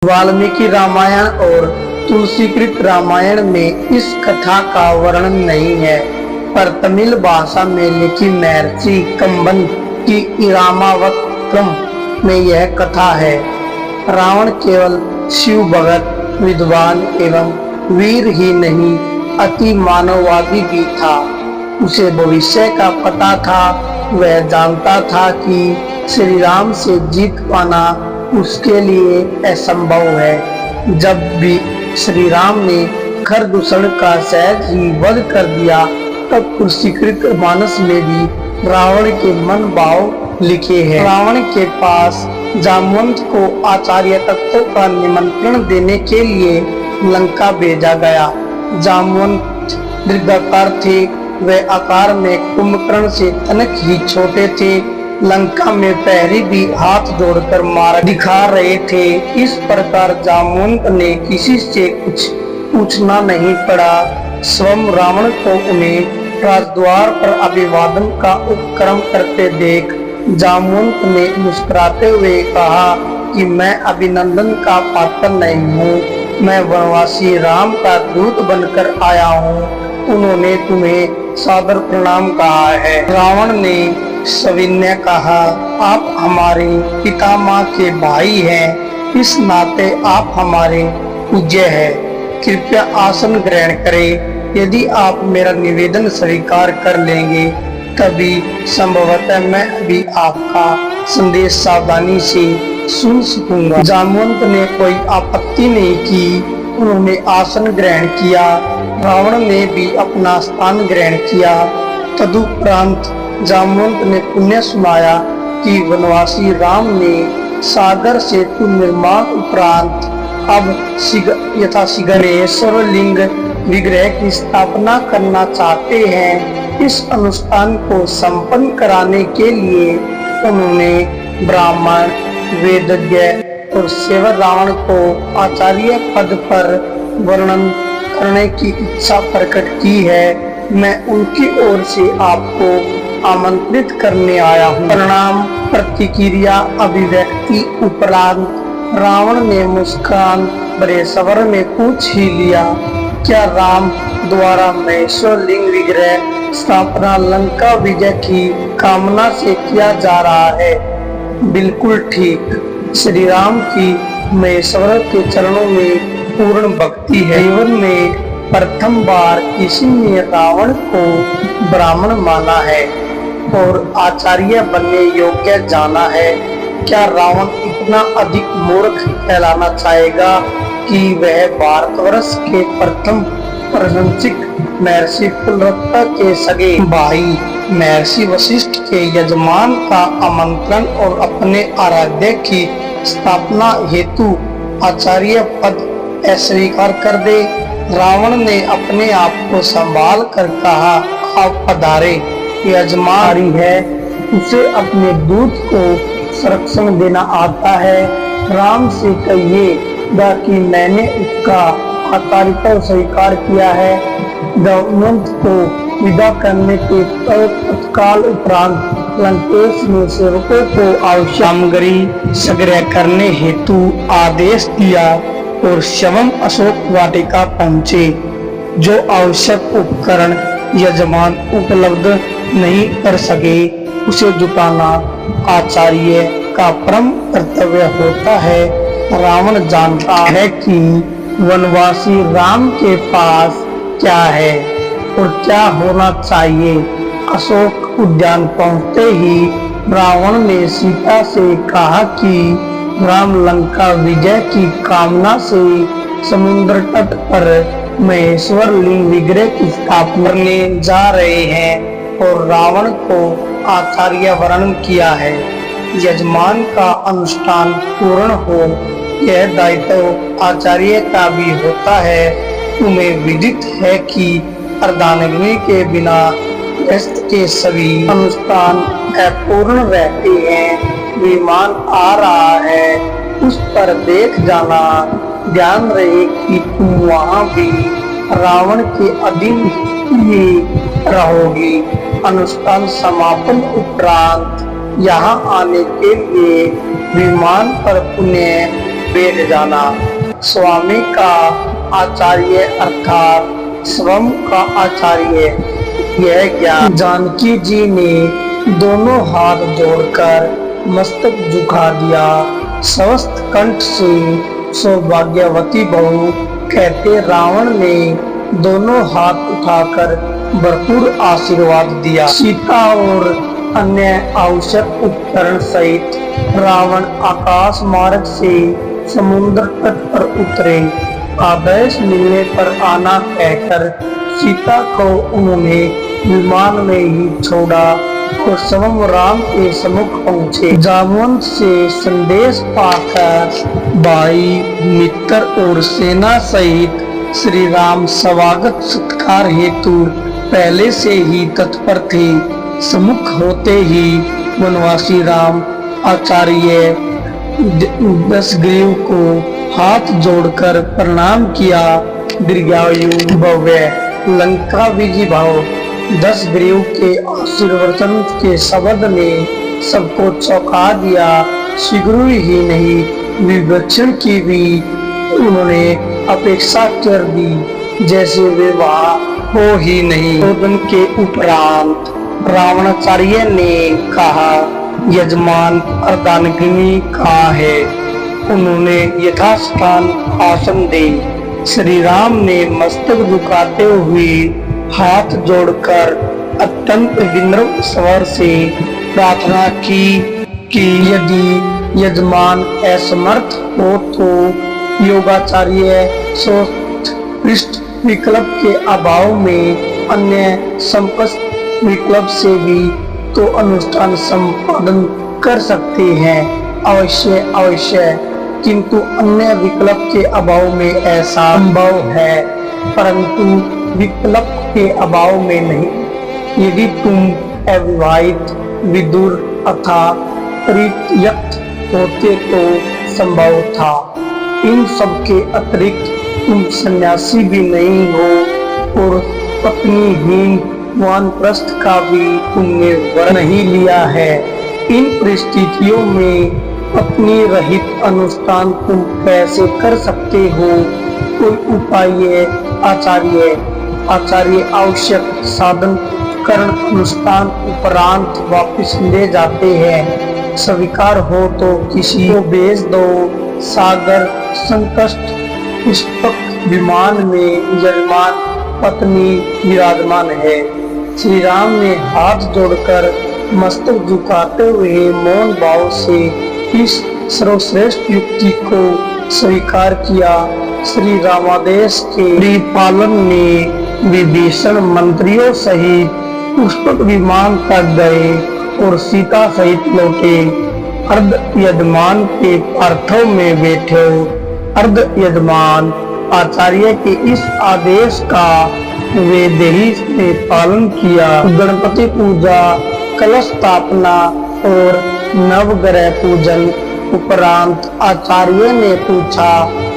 वाल्मीकि रामायण और तुलसीकृत रामायण में इस कथा का वर्णन नहीं है, पर तमिल भाषा में लिखी महर्षि कंबन की इरामावक्रम में यह कथा है। रावण केवल शिव भगत, विद्वान एवं वीर ही नहीं, अति मानववादी भी था। उसे भविष्य का पता था। वह जानता था कि श्री राम से जीत पाना उसके लिए असंभव है। जब भी श्री राम ने खरदूषण का सहज ही वध कर दिया, तब तुलसीकृत मानस में भी रावण के मन भाव लिखे हैं। रावण के पास जामवंत को आचार्य तत्वों का निमंत्रण देने के लिए लंका भेजा गया। जामवंत दीर्घाकार थे, वे आकार में कुंभकर्ण से तनिक ही छोटे थे। लंका में प्रहरी भी हाथ जोड़कर मार्ग दिखा रहे थे। इस प्रकार जामवंत ने किसी से कुछ पूछना नहीं पड़ा। स्वयं रावण को उन्हें राजद्वार पर अभिवादन का उपक्रम करते देख जामवंत ने मुस्कुराते हुए कहा कि मैं अभिनंदन का पात्र नहीं हूँ, मैं वनवासी राम का दूत बनकर आया हूँ। उन्होंने तुम्हें सादर प्रणाम कहा है। रावण ने सविनय कहा, आप हमारे पितामह के भाई हैं, इस नाते आप हमारे पूज्य हैं। कृपया आसन ग्रहण करें। यदि आप मेरा निवेदन स्वीकार कर लेंगे, तभी संभवतः मैं भी आपका संदेश सावधानी से सुन सकूंगा। जामवंत ने कोई आपत्ति नहीं की। उन्होंने आसन ग्रहण किया। रावण ने भी अपना स्थान ग्रहण किया। तदुपरांत जामवंत ने पुण्य सुनाया कि वनवासी राम ने सागर सेतु निर्माण उपरांत अब यथाशीघ्र लिंग विग्रह की स्थापना करना चाहते हैं। इस अनुष्ठान को संपन्न कराने के लिए उन्होंने ब्राह्मण, वेदज्ञ और सेवर रावण को आचार्य पद पर वर्णन करने की इच्छा प्रकट की है। मैं उनकी ओर से आपको आमंत्रित करने आया हूँ। परिणाम, प्रतिक्रिया, अभिव्यक्ति उपरांत रावण ने मुस्कान भरे स्वर में पूछ ही लिया, क्या राम द्वारा महेश्वर लिंग विग्रह स्थापना लंका विजय की कामना से किया जा रहा है? बिल्कुल ठीक। श्री राम की महेश्वर के चरणों में पूर्ण भक्ति है। जीवन में प्रथम बार किसी ने रावण को ब्राह्मण माना है और आचार्य बनने योग्य जाना है। क्या रावण इतना अधिक मूर्ख कहलाना चाहेगा कि वह भारतवर्ष के प्रथम प्रशंसिक महर्षि कुलरत्न के सगे भाई महर्षि वशिष्ठ के यजमान का आमंत्रण और अपने आराध्य की स्थापना हेतु आचार्य पद अस्वीकार कर दे? रावण ने अपने आप को संभाल कर कहा, आप पधारे। यजमान है, उसे अपने दूत को संरक्षण देना आता है। राम से कहिएगा कि मैंने उसका आचार्यत्व स्वीकार किया है। जामवंत को विदा करने के तत्काल उपरांत लंकेश ने सेवकों को आवश्यक सामग्री संग्रह करने हेतु आदेश दिया और शवम अशोक वाटिका पहुंचे। जो आवश्यक उपकरण यजमान उपलब्ध नहीं कर सके, उसे जुटाना आचार्य का परम कर्तव्य होता है। रावण जानता है कि वनवासी राम के पास क्या है और क्या होना चाहिए। अशोक उद्यान पहुंचते ही रावण ने सीता से कहा कि राम लंका विजय की कामना से समुद्र तट पर महेश्वर लिंग विग्रह की स्थापना करने जा रहे हैं और रावण को आचार्य वर्णन किया है। यजमान का अनुष्ठान पूर्ण हो, यह दायित्व आचार्य का भी होता है। तुम्हें विदित है कि अर्धांगिनी के बिना गृहस्थ के सभी अनुष्ठान अपूर्ण रहते हैं। विमान आ रहा है, उस पर देख जाना। ध्यान रहे कि तुम वहाँ भी रावण के अधीन ही रहोगी। अनुष्ठान समापन उपरांत यहाँ आने के लिए विमान पर पुनः बैठ जाना। स्वामी का आचार्य अर्थात स्वयं का आचार्य। यह ज्ञान जानकी जी ने दोनों हाथ जोड़कर मस्तक झुका दिया। स्वस्थ कंठ से सौभाग्यवती बहू कहते रावण ने दोनों हाथ उठाकर भरपूर आशीर्वाद दिया। सीता और अन्य आवश्यक उपकरण सहित रावण आकाश मार्ग से समुद्र तट पर उतरे। आदेश मिलने पर आना कहकर सीता को उन्होंने विमान में ही छोड़ा और स्वयं राम के सम्मुख पहुँचे। जामवंत से संदेश पाकर भाई मित्र और सेना सहित श्री राम स्वागत सत्कार हेतु पहले से ही तत्पर थे। सम्मुख होते ही वनवासी राम आचार्य दशग्रीव को हाथ जोड़कर प्रणाम किया। दीर्घायु भव्य लंका विजय भाव। दशग्रीव के आशीर्वचन के शब्द ने सबको चौंका दिया। शीघ्र ही नहीं विभीषण की भी उन्होंने अपेक्षा कर दी, जैसे विवाह हो ही नहीं। 2 दिन के उपरांत रावणाचार्य ने कहा, यजमान अर्धांगिनी कहाँ है? उन्होंने यथास्थान आसन दे। श्री राम ने मस्तक झुकाते हुए हाथ जोड़कर अत्यंत विनम्र स्वर से प्रार्थना की कि यदि यजमान असमर्थ हो तो योगाचार्य पृष्ठ विकल्प के अभाव में अन्य समकक्ष विकल्प से भी तो अनुष्ठान संपादन कर सकते हैं। अवश्य किंतु अन्य विकल्प के अभाव में ऐसा संभव है, परंतु विकल्प के अभाव में नहीं। यदि तुम अविवाहित विदुर अथा परित्यक्त होते तो संभव था। इन सब के अतिरिक्त तुम सन्यासी भी नहीं हो और पत्नीहीन वानप्रस्थ का भी तुमने वर नहीं लिया है। इन परिस्थितियों में पत्नी रहित अनुष्ठान तुम कैसे कर सकते हो? कोई उपाय आचार्य आवश्यक साधन करण अनुष्ठान उपरांत वापस ले जाते हैं। स्वीकार हो तो किसी को भेज दो। सागर संकष्ट पुष्पक विमान में यजमान पत्नी विराजमान है। श्री राम ने हाथ जोड़कर मस्तक झुकाते हुए मौन भाव से इस सर्वश्रेष्ठ युक्ति को स्वीकार किया। श्री रामादेश के परिपालन ने विभीषण मंत्रियों सहित पुष्पक विमान तक गए और सीता सहित लौटे। अर्ध यजमान के पार्थों में बैठे अर्ध यजमान आचार्य के इस आदेश का वे देही ने पालन किया। गणपति पूजा, कलश स्थापना और नवग्रह पूजन उपरांत आचार्य ने पूछा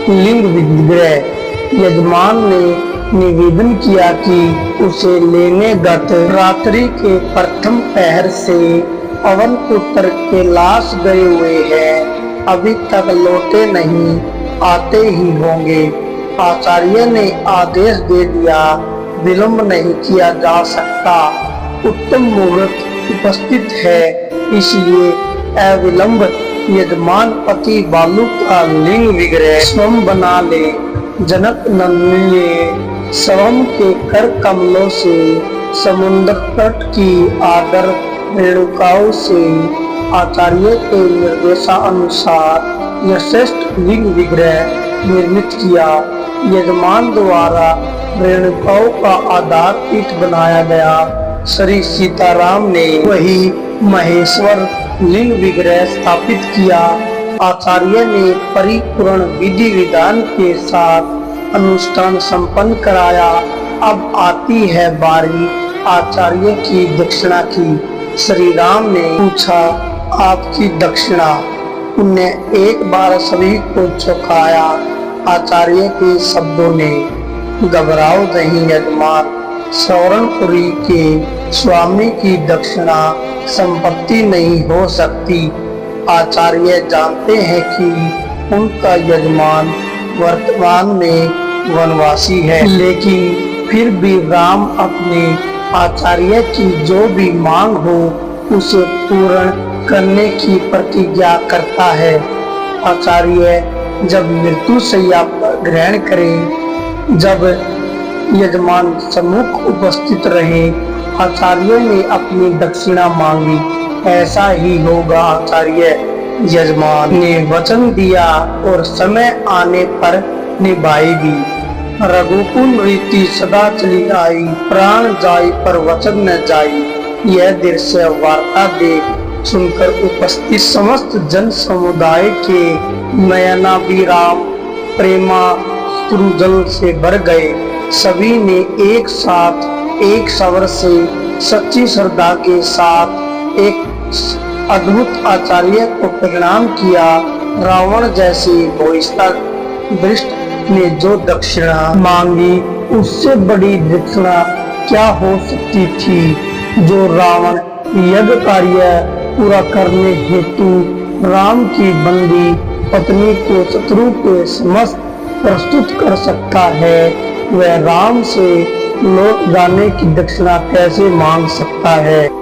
लिंग विग्रह। यजमान ने निवेदन किया कि उसे लेने गत रात्रि के प्रथम पहर से पवन पुत्र के लाश गए हुए हैं, अभी तक लौटे नहीं, आते ही होंगे। आचार्य ने आदेश दे दिया, विलंब नहीं किया जा सकता। उत्तम मुहूर्त उपस्थित है, इसलिए अविलंब यजमान पति बालू का लिंग विग्रह स्वयं बना ले। जनक नंदन ने स्वयं के कर कमलों से समुद्र तट की आदर रेणुकाओं से आचार्य के निर्देशानुसार यह श्रेष्ठ लिंग विग्रह निर्मित किया। यजमान द्वारा रेणुकाओं का आधार पीठ बनाया गया। श्री सीताराम ने वही महेश्वर लिंग विग्रह स्थापित किया। आचार्य ने परिपूर्ण विधि विधान के साथ अनुष्ठान संपन्न कराया। अब आती है बारी आचार्य की दक्षिणा की। श्री राम ने पूछा, आपकी दक्षिणा? उन्हें एक बार सभी को चौंकाया। आचार्य के शब्दों ने, घबराओ नहीं यजमान, सौरणपुरी के स्वामी की दक्षिणा संपत्ति नहीं हो सकती। आचार्य जानते हैं कि उनका यजमान वर्तमान में वनवासी है, लेकिन फिर भी राम अपने आचार्य की जो भी मांग हो उसे पूर्ण करने की प्रतिज्ञा करता है। आचार्य जब मृत्यु शैया पर ग्रहण करे, जब यजमान सम्मुख उपस्थित रहे, आचार्य ने अपनी दक्षिणा मांगी। ऐसा ही होगा, आचार्य यजमान ने वचन दिया और समय आने पर निभाएगी। रघुकुल रीति सदा चली आई, प्राण जाई पर वचन न जाई। यह दृश्य वार्ता देख सुनकर उपस्थित समस्त जन समुदाय के नयनाभिराम प्रेमा श्रुजल से भर गए। सभी ने एक साथ एक स्वर से सच्ची श्रद्धा के साथ एक अद्भुत आचार्य को प्रणाम किया। रावण जैसे भ्रष्ट ने जो दक्षिणा मांगी, उससे बड़ी दक्षिणा क्या हो सकती थी। जो रावण यज्ञ कार्य पूरा करने हेतु राम की बंदी पत्नी को शत्रु के समस्त प्रस्तुत कर सकता है, वह राम से लौट जाने की दक्षिणा कैसे मांग सकता है।